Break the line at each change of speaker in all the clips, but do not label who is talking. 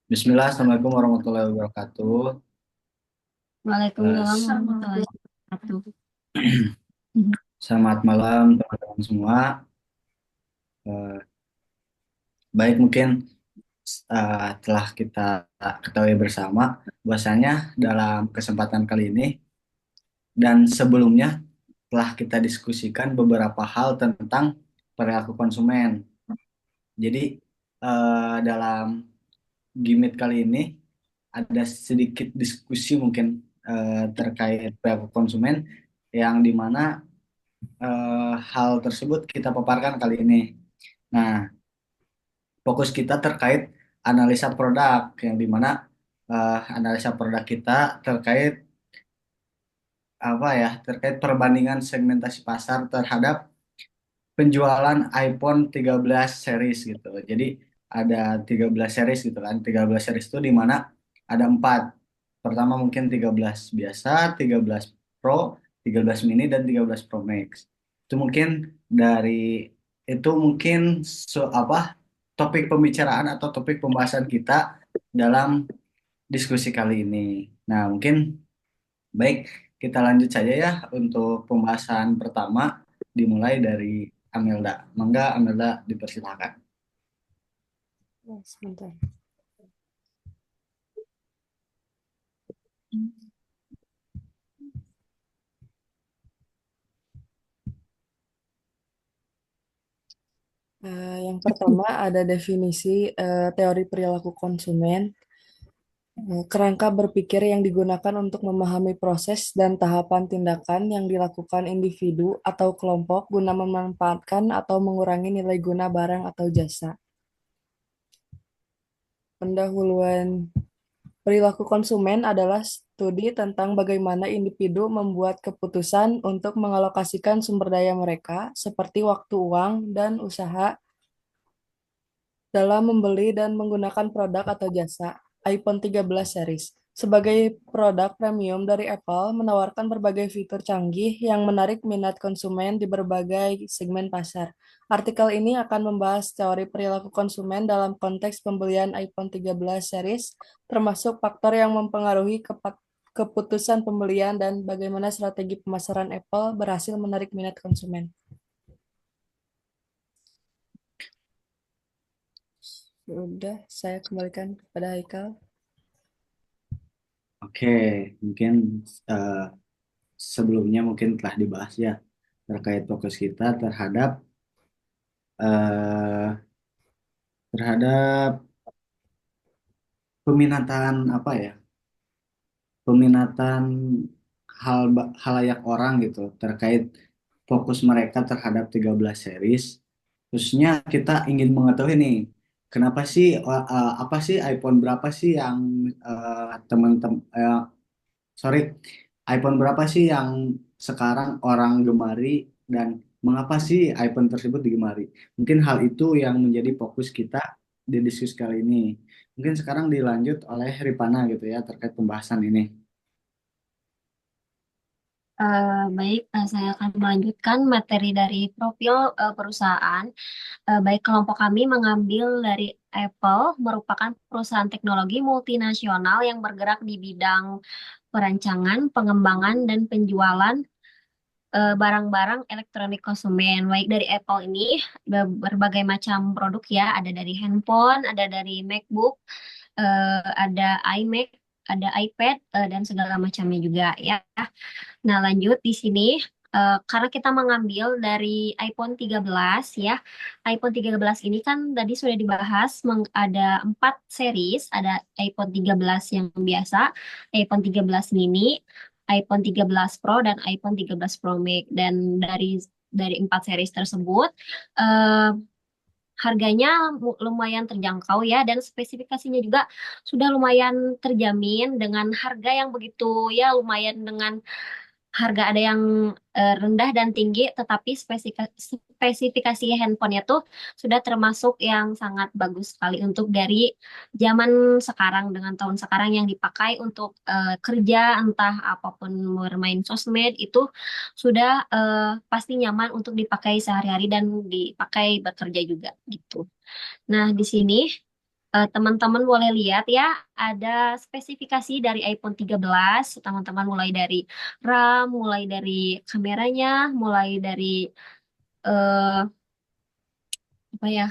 Bismillah, Assalamualaikum warahmatullahi wabarakatuh.
Waalaikumsalam
S-
warahmatullahi wabarakatuh.
Selamat malam teman-teman semua. Eh, Baik, mungkin telah kita ketahui bersama bahwasanya dalam kesempatan kali ini dan sebelumnya telah kita diskusikan beberapa hal tentang perilaku konsumen. Jadi dalam gimmick kali ini ada sedikit diskusi mungkin terkait perilaku konsumen yang dimana hal tersebut kita paparkan kali ini. Nah, fokus kita terkait analisa produk yang dimana analisa produk kita terkait apa ya, terkait perbandingan segmentasi pasar terhadap penjualan iPhone 13 series gitu. Jadi ada 13 series gitu kan. 13 series itu di mana ada empat. Pertama mungkin 13 biasa, 13 Pro, 13 mini dan 13 Pro Max. Itu mungkin dari itu mungkin apa topik pembicaraan atau topik pembahasan kita dalam diskusi kali ini. Nah, mungkin baik, kita lanjut saja ya untuk pembahasan pertama dimulai dari Amelda. Mangga Amelda dipersilakan.
Ya, sebentar. Yang pertama ada definisi teori perilaku konsumen. Kerangka berpikir yang digunakan untuk memahami proses dan tahapan tindakan yang dilakukan individu atau kelompok guna memanfaatkan atau mengurangi nilai guna barang atau jasa. Pendahuluan perilaku konsumen adalah studi tentang bagaimana individu membuat keputusan untuk mengalokasikan sumber daya mereka, seperti waktu, uang, dan usaha, dalam membeli dan menggunakan produk atau jasa. iPhone 13 series sebagai produk premium dari Apple menawarkan berbagai fitur canggih yang menarik minat konsumen di berbagai segmen pasar. Artikel ini akan membahas teori perilaku konsumen dalam konteks pembelian iPhone 13 series, termasuk faktor yang mempengaruhi keputusan pembelian dan bagaimana strategi pemasaran Apple berhasil menarik minat konsumen. Udah, saya kembalikan kepada Haikal.
Oke, mungkin eh, sebelumnya mungkin telah dibahas ya terkait fokus kita terhadap eh, terhadap peminatan apa ya? Peminatan halayak orang gitu terkait fokus mereka terhadap 13 series. Khususnya kita ingin mengetahui nih, kenapa sih apa sih iPhone berapa sih yang teman-teman sorry, iPhone berapa sih yang sekarang orang gemari dan mengapa sih iPhone tersebut digemari? Mungkin hal itu yang menjadi fokus kita di diskusi kali ini. Mungkin sekarang dilanjut oleh Ripana gitu ya terkait pembahasan ini.
Baik, saya akan melanjutkan materi dari profil perusahaan. Baik, kelompok kami mengambil dari Apple, merupakan perusahaan teknologi multinasional yang bergerak di bidang perancangan, pengembangan, dan penjualan barang-barang elektronik konsumen. Baik, dari Apple ini berbagai macam produk ya, ada dari handphone, ada dari MacBook, ada iMac, ada iPad, dan segala macamnya juga ya. Nah, lanjut di sini karena kita mengambil dari iPhone 13 ya. iPhone 13 ini kan tadi sudah dibahas ada 4 series, ada iPhone 13 yang biasa, iPhone 13 mini, iPhone 13 Pro dan iPhone 13 Pro Max dan dari 4 series tersebut eh, harganya lumayan terjangkau ya dan spesifikasinya juga sudah lumayan terjamin dengan harga yang begitu ya lumayan dengan harga ada yang rendah dan tinggi, tetapi spesifikasi handphonenya tuh sudah termasuk yang sangat bagus sekali untuk dari zaman sekarang dengan tahun sekarang yang dipakai untuk kerja, entah apapun bermain sosmed itu sudah pasti nyaman untuk dipakai sehari-hari dan dipakai bekerja juga gitu. Nah, di sini Teman-teman boleh lihat ya, ada spesifikasi dari iPhone 13. Teman-teman mulai dari RAM, mulai dari kameranya, mulai dari eh, apa ya,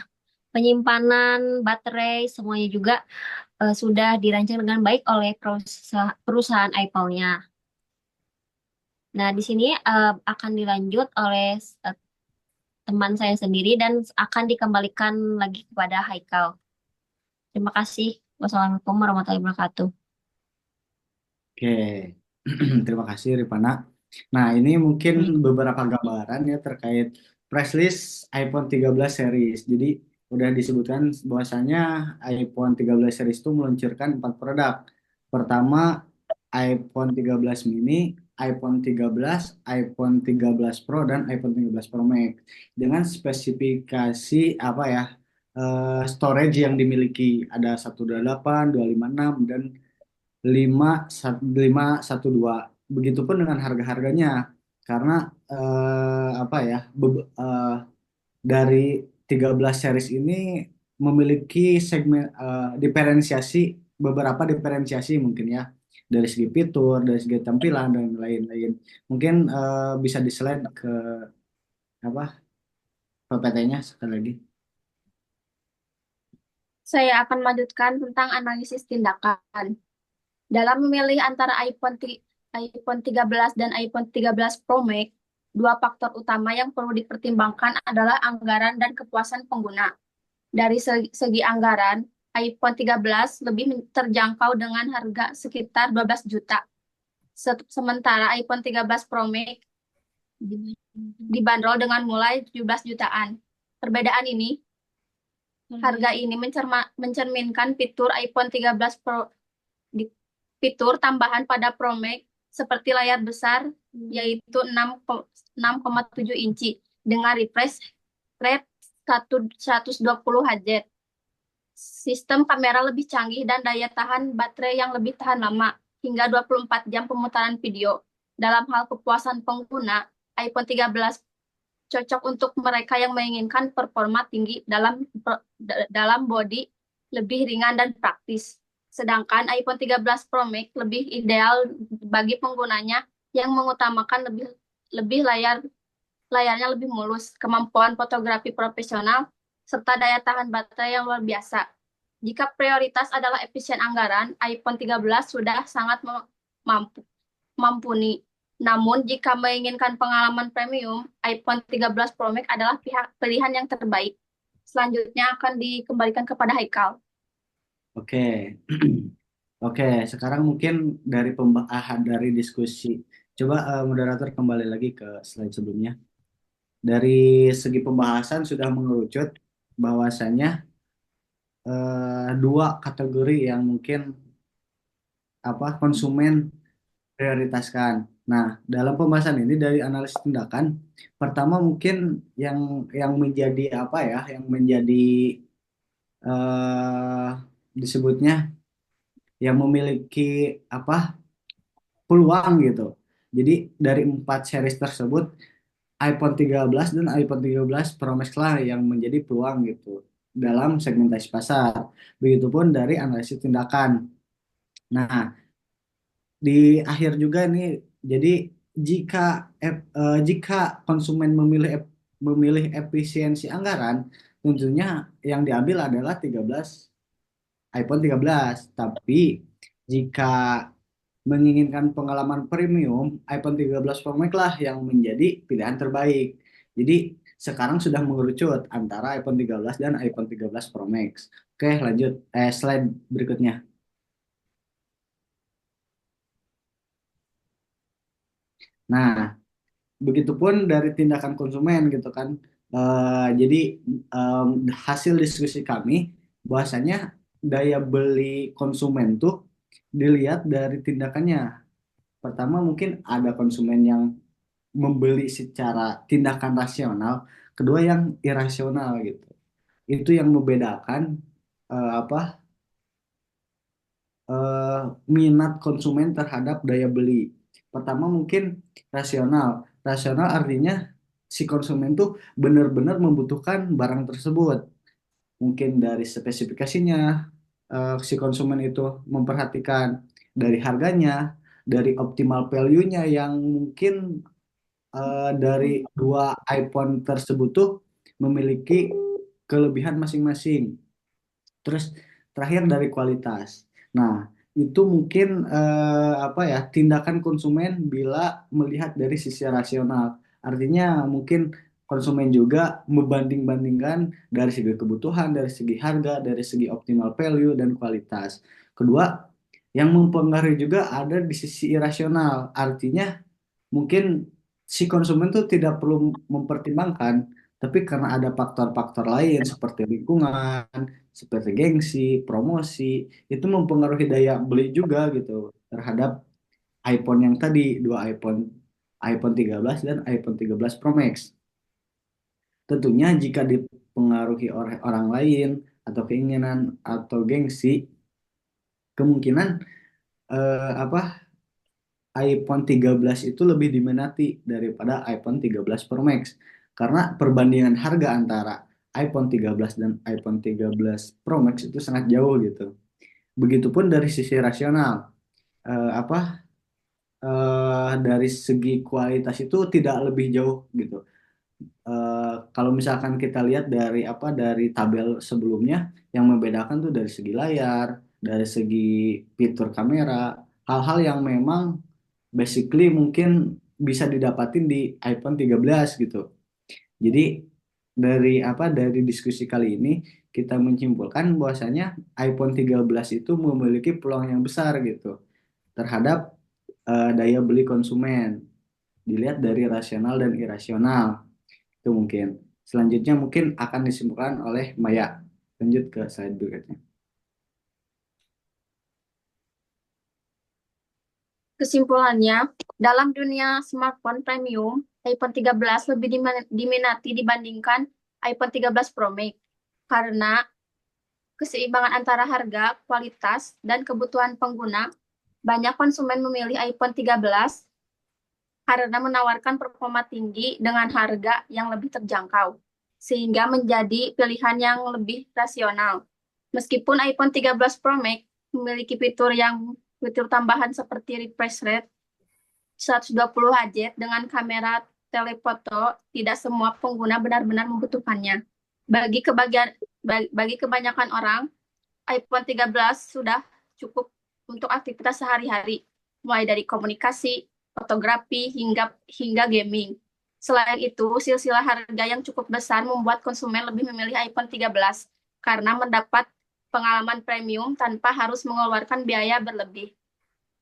penyimpanan baterai, semuanya juga sudah dirancang dengan baik oleh perusahaan Apple-nya. Nah, di sini akan dilanjut oleh eh, teman saya sendiri dan akan dikembalikan lagi kepada Haikal. Terima kasih. Wassalamualaikum warahmatullahi wabarakatuh.
Oke, terima kasih Ripana. Nah, ini mungkin
Baik.
beberapa gambaran ya terkait price list iPhone 13 series. Jadi, udah disebutkan bahwasanya iPhone 13 series itu meluncurkan 4 produk. Pertama, iPhone 13 mini, iPhone 13, iPhone 13 Pro, dan iPhone 13 Pro Max. Dengan spesifikasi apa ya, storage yang dimiliki. Ada 128, 256, dan 512. Begitupun dengan harga-harganya. Karena apa ya, dari 13 series ini memiliki segmen diferensiasi, beberapa diferensiasi mungkin ya, dari segi fitur, dari segi tampilan dan lain-lain. Mungkin bisa di slide ke apa PPT-nya sekali lagi.
Saya akan melanjutkan tentang analisis tindakan. Dalam memilih antara iPhone 13 dan iPhone 13 Pro Max, dua faktor utama yang perlu dipertimbangkan adalah anggaran dan kepuasan pengguna. Dari segi anggaran, iPhone 13 lebih terjangkau dengan harga sekitar 12 juta. Sementara iPhone 13 Pro Max dibanderol dengan mulai 17 jutaan. Perbedaan ini, harga ini mencerminkan fitur iPhone 13 Pro di fitur tambahan pada Pro Max seperti layar besar yaitu 6,7 inci dengan refresh rate 120 Hz. Sistem kamera lebih canggih dan daya tahan baterai yang lebih tahan lama hingga 24 jam pemutaran video. Dalam hal kepuasan pengguna, iPhone 13 cocok untuk mereka yang menginginkan performa tinggi dalam bodi lebih ringan dan praktis. Sedangkan iPhone 13 Pro Max lebih ideal bagi penggunanya yang mengutamakan lebih layarnya lebih mulus, kemampuan fotografi profesional, serta daya tahan baterai yang luar biasa. Jika prioritas adalah efisien anggaran, iPhone 13 sudah sangat mampuni. Namun, jika menginginkan pengalaman premium, iPhone 13 Pro Max adalah pilihan yang terbaik. Selanjutnya akan dikembalikan kepada Haikal.
Oke. Oke, sekarang mungkin dari pembahasan dari diskusi. Coba moderator kembali lagi ke slide sebelumnya. Dari segi pembahasan sudah mengerucut bahwasannya dua kategori yang mungkin apa konsumen prioritaskan. Nah, dalam pembahasan ini dari analisis tindakan, pertama mungkin yang menjadi apa ya, yang menjadi eh, disebutnya yang memiliki apa peluang gitu. Jadi dari empat series tersebut iPhone 13 dan iPhone 13 Pro Max lah yang menjadi peluang gitu dalam segmentasi pasar. Begitupun dari analisis tindakan. Nah, di akhir juga nih, jadi jika jika konsumen memilih efisiensi anggaran, tentunya yang diambil adalah 13 iPhone 13. Tapi jika menginginkan pengalaman premium, iPhone 13 Pro Max lah yang menjadi pilihan terbaik. Jadi sekarang sudah mengerucut antara iPhone 13 dan iPhone 13 Pro Max. Oke, lanjut slide berikutnya. Nah, begitupun dari tindakan konsumen gitu kan. Jadi em, hasil diskusi kami bahwasanya daya beli konsumen tuh dilihat dari tindakannya. Pertama mungkin ada konsumen yang membeli secara tindakan rasional, kedua yang irasional gitu. Itu yang membedakan apa eh, minat konsumen terhadap daya beli. Pertama mungkin rasional. Rasional artinya si konsumen tuh benar-benar membutuhkan barang tersebut. Mungkin dari spesifikasinya, si konsumen itu memperhatikan dari harganya, dari optimal value-nya yang mungkin dari dua iPhone tersebut tuh memiliki kelebihan masing-masing. Terus terakhir dari kualitas. Nah, itu mungkin apa ya, tindakan konsumen bila melihat dari sisi rasional. Artinya mungkin konsumen juga membanding-bandingkan dari segi kebutuhan, dari segi harga, dari segi optimal value dan kualitas. Kedua, yang mempengaruhi juga ada di sisi irasional. Artinya mungkin si konsumen tuh tidak perlu mempertimbangkan, tapi karena ada faktor-faktor lain seperti lingkungan, seperti gengsi, promosi, itu mempengaruhi daya beli juga gitu terhadap iPhone yang tadi, dua iPhone, iPhone 13 dan iPhone 13 Pro Max. Tentunya jika dipengaruhi oleh orang lain atau keinginan atau gengsi, kemungkinan apa iPhone 13 itu lebih diminati daripada iPhone 13 Pro Max karena perbandingan harga antara iPhone 13 dan iPhone 13 Pro Max itu sangat jauh gitu. Begitupun dari sisi rasional, apa dari segi kualitas itu tidak lebih jauh gitu. Kalau misalkan kita lihat dari apa dari tabel sebelumnya yang membedakan tuh dari segi layar, dari segi fitur kamera, hal-hal yang memang basically mungkin bisa didapatin di iPhone 13 gitu. Jadi dari diskusi kali ini kita menyimpulkan bahwasanya iPhone 13 itu memiliki peluang yang besar gitu terhadap daya beli konsumen. Dilihat dari rasional dan irasional. Itu mungkin. Selanjutnya mungkin akan disimpulkan oleh Maya. Lanjut ke slide berikutnya.
Kesimpulannya, dalam dunia smartphone premium, iPhone 13 lebih diminati dibandingkan iPhone 13 Pro Max karena keseimbangan antara harga, kualitas, dan kebutuhan pengguna. Banyak konsumen memilih iPhone 13 karena menawarkan performa tinggi dengan harga yang lebih terjangkau, sehingga menjadi pilihan yang lebih rasional. Meskipun iPhone 13 Pro Max memiliki fitur tambahan seperti refresh rate 120 Hz dengan kamera telefoto, tidak semua pengguna benar-benar membutuhkannya. Bagi kebanyakan orang, iPhone 13 sudah cukup untuk aktivitas sehari-hari, mulai dari komunikasi, fotografi, hingga gaming. Selain itu, silsilah harga yang cukup besar membuat konsumen lebih memilih iPhone 13 karena mendapat pengalaman premium tanpa harus mengeluarkan biaya berlebih.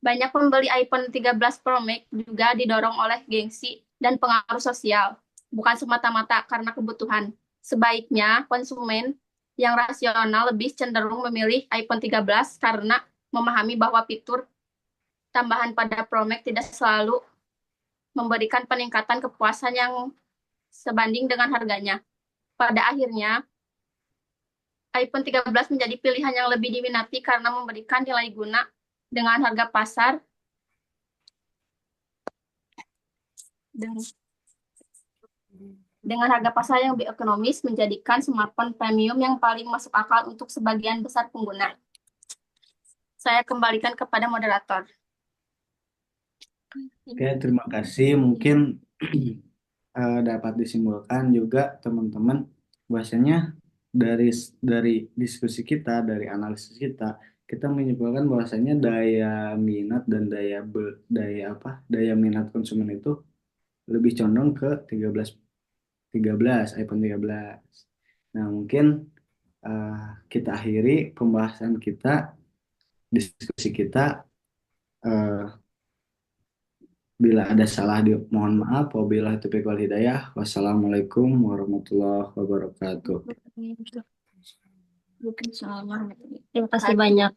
Banyak pembeli iPhone 13 Pro Max juga didorong oleh gengsi dan pengaruh sosial, bukan semata-mata karena kebutuhan. Sebaiknya konsumen yang rasional lebih cenderung memilih iPhone 13 karena memahami bahwa fitur tambahan pada Pro Max tidak selalu memberikan peningkatan kepuasan yang sebanding dengan harganya. Pada akhirnya, iPhone 13 menjadi pilihan yang lebih diminati karena memberikan nilai guna dengan harga pasar yang lebih ekonomis, menjadikan smartphone premium yang paling masuk akal untuk sebagian besar pengguna. Saya kembalikan kepada moderator.
Oke, terima kasih. Mungkin dapat disimpulkan juga teman-teman bahwasanya dari diskusi kita, dari analisis kita, kita menyimpulkan bahwasanya daya minat dan daya minat konsumen itu lebih condong ke 13 iPhone 13. Nah, mungkin kita akhiri pembahasan kita, diskusi kita. eh, Bila ada salah, mohon maaf. Wabillahi taufiq wal hidayah. Wassalamualaikum warahmatullahi wabarakatuh.
Terima kasih banyak.